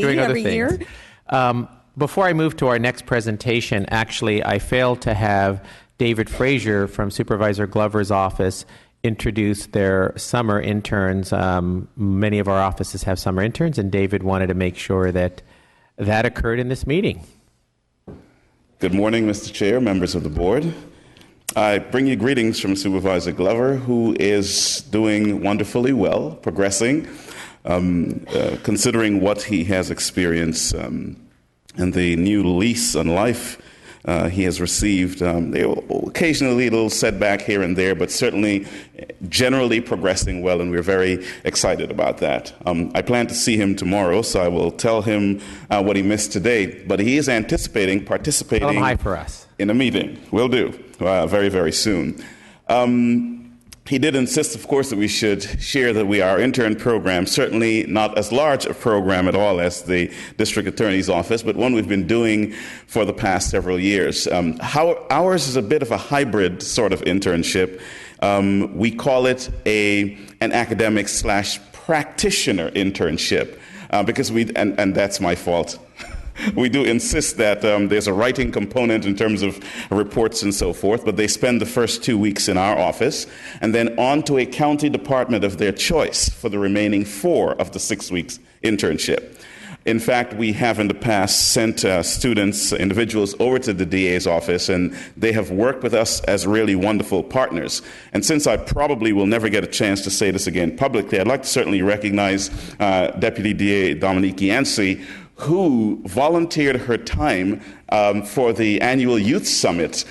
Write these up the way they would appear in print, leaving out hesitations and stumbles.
doing other every things. year. Before I move to our next presentation, actually, I failed to have David Frazier from Supervisor Glover's office introduce their summer interns. Many of our offices have summer interns, and David wanted to make sure that that occurred in this meeting. Good morning, Mr. Chair, members of the board. I bring you greetings from Supervisor Glover, who is doing wonderfully well, progressing, considering what he has experienced and the new lease on life he has received. Occasionally a little setback here and there, but certainly generally progressing well, and we're very excited about that. I plan to see him tomorrow, so I will tell him what he missed today, but he is anticipating participating Tell him hi for us. In a meeting. Will do, very, very soon. He did insist, of course, that we should share that our intern program, certainly not as large a program at all as the district attorney's office, but one we've been doing for the past several years. Ours is a bit of a hybrid sort of internship. We call it an academic/practitioner internship because and that's my fault. We do insist that there's a writing component in terms of reports and so forth, but they spend the first 2 weeks in our office and then on to a county department of their choice for the remaining 4 of the 6 weeks internship. In fact, we have in the past sent individuals over to the DA's office, and they have worked with us as really wonderful partners. And since I probably will never get a chance to say this again publicly, I'd like to certainly recognize Deputy DA Dominique Yancey, who volunteered her time for the annual youth summit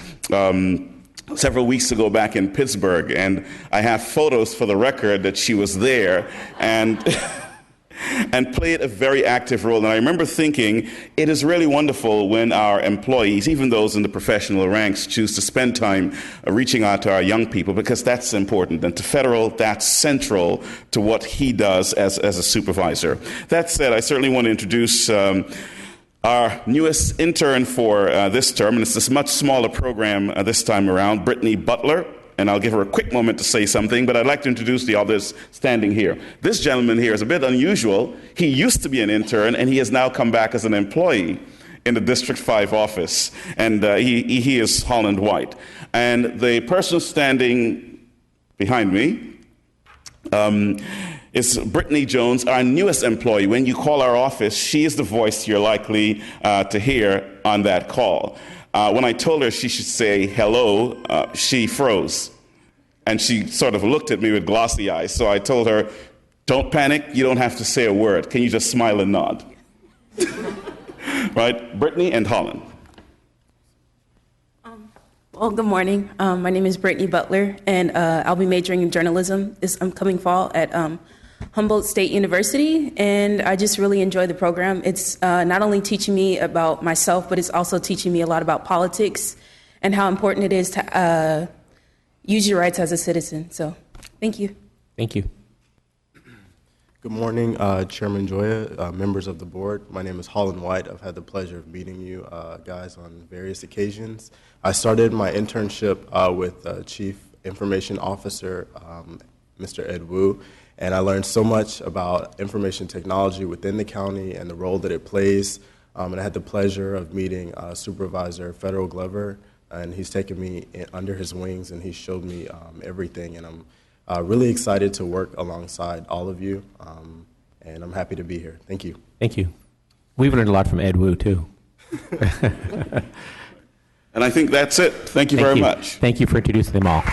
several weeks ago back in Pittsburgh. And I have photos for the record that she was there and and played a very active role. And I remember thinking, it is really wonderful when our employees, even those in the professional ranks, choose to spend time reaching out to our young people, because that's important. And to Federal, that's central to what he does as a supervisor. That said, I certainly want to introduce our newest intern for this term, and it's this much smaller program this time around, Brittany Butler. And I'll give her a quick moment to say something, but I'd like to introduce the others standing here. This gentleman here is a bit unusual. He used to be an intern, and he has now come back as an employee in the District 5 office, and he is Holland White. And the person standing behind me is Brittany Jones, our newest employee. When you call our office, she is the voice you're likely to hear on that call. When I told her she should say hello, she froze. And she sort of looked at me with glossy eyes. So I told her, don't panic, you don't have to say a word. Can you just smile and nod? Right, Brittany and Holland. Well, good morning. My name is Brittany Butler, and I'll be majoring in journalism this upcoming fall at Humboldt State University, and I just really enjoy the program. It's not only teaching me about myself, but it's also teaching me a lot about politics and how important it is to use your rights as a citizen. So, thank you. Thank you. Good morning, Chairman Joya, members of the board. My name is Holland White. I've had the pleasure of meeting you guys on various occasions. I started my internship with Chief Information Officer, Mr. Ed Wu, and I learned so much about information technology within the county and the role that it plays. And I had the pleasure of meeting Supervisor Federal Glover, and he's taken me under his wings, and he showed me everything. And I'm really excited to work alongside all of you, and I'm happy to be here. Thank you. Thank you. We've learned a lot from Ed Wu, too. And I think that's it. Thank you very much. Thank you for introducing them all.